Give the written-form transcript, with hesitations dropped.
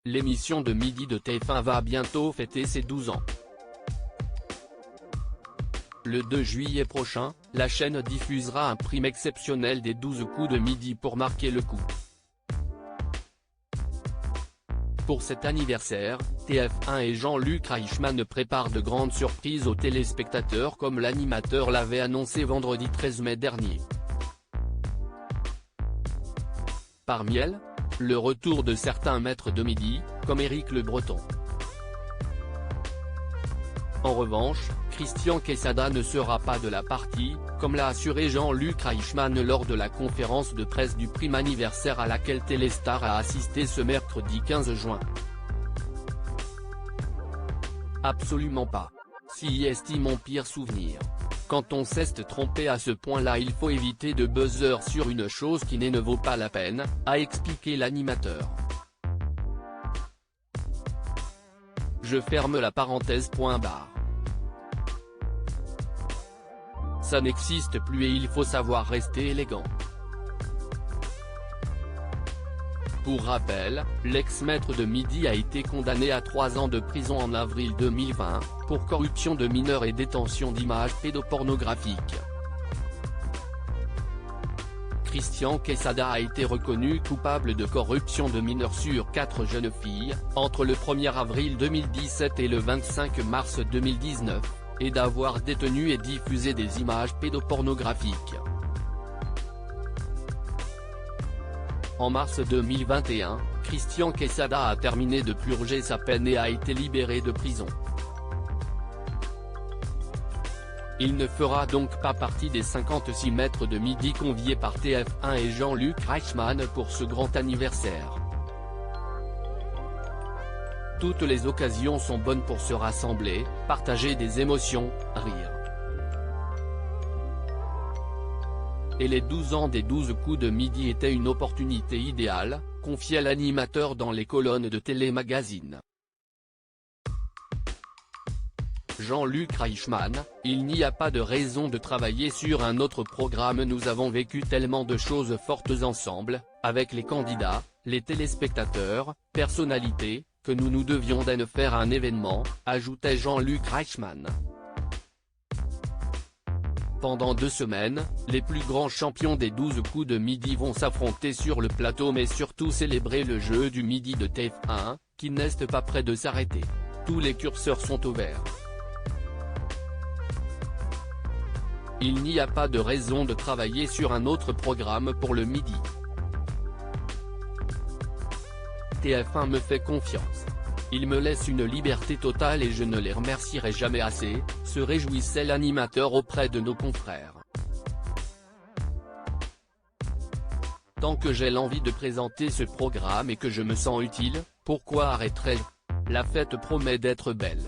l'émission de midi de TF1 va bientôt fêter ses 12 ans. Le 2 juillet prochain, la chaîne diffusera un prime exceptionnel des 12 coups de midi pour marquer le coup. Pour cet anniversaire, TF1 et Jean-Luc Reichmann préparent de grandes surprises aux téléspectateurs comme l'animateur l'avait annoncé vendredi 13 mai dernier. Parmi elles, le retour de certains maîtres de midi, comme Éric Le Breton. En revanche, Christian Quesada ne sera pas de la partie, comme l'a assuré Jean-Luc Reichmann lors de la conférence de presse du prime anniversaire à laquelle Téléstar a assisté ce mercredi 15 juin. Absolument pas. Si est mon pire souvenir. Quand on s'est trompé à ce point-là, il faut éviter de buzzer sur une chose qui ne vaut pas la peine, a expliqué l'animateur. Je ferme la parenthèse. Ça n'existe plus et il faut savoir rester élégant. Pour rappel, l'ex-maître de midi a été condamné à 3 ans de prison en avril 2020, pour corruption de mineurs et détention d'images pédopornographiques. Christian Quesada a été reconnu coupable de corruption de mineurs sur 4 jeunes filles, entre le 1er avril 2017 et le 25 mars 2019, et d'avoir détenu et diffusé des images pédopornographiques. En mars 2021, Christian Quesada a terminé de purger sa peine et a été libéré de prison. Il ne fera donc pas partie des 56 maîtres de midi conviés par TF1 et Jean-Luc Reichmann pour ce grand anniversaire. Toutes les occasions sont bonnes pour se rassembler, partager des émotions, rire. Et les 12 ans des 12 coups de midi étaient une opportunité idéale, confiait l'animateur dans les colonnes de Télé Magazine. Jean-Luc Reichmann, il n'y a pas de raison de travailler sur un autre programme. Nous avons vécu tellement de choses fortes ensemble, avec les candidats, les téléspectateurs, personnalités, que nous devions d'en faire un événement, ajoutait Jean-Luc Reichmann. Pendant 2 semaines, les plus grands champions des 12 coups de midi vont s'affronter sur le plateau mais surtout célébrer le jeu du midi de TF1, qui n'est pas près de s'arrêter. Tous les curseurs sont ouverts. Il n'y a pas de raison de travailler sur un autre programme pour le midi. TF1 me fait confiance. Il me laisse une liberté totale et je ne les remercierai jamais assez, se réjouissait l'animateur auprès de nos confrères. Tant que j'ai l'envie de présenter ce programme et que je me sens utile, pourquoi arrêterais-je ? La fête promet d'être belle.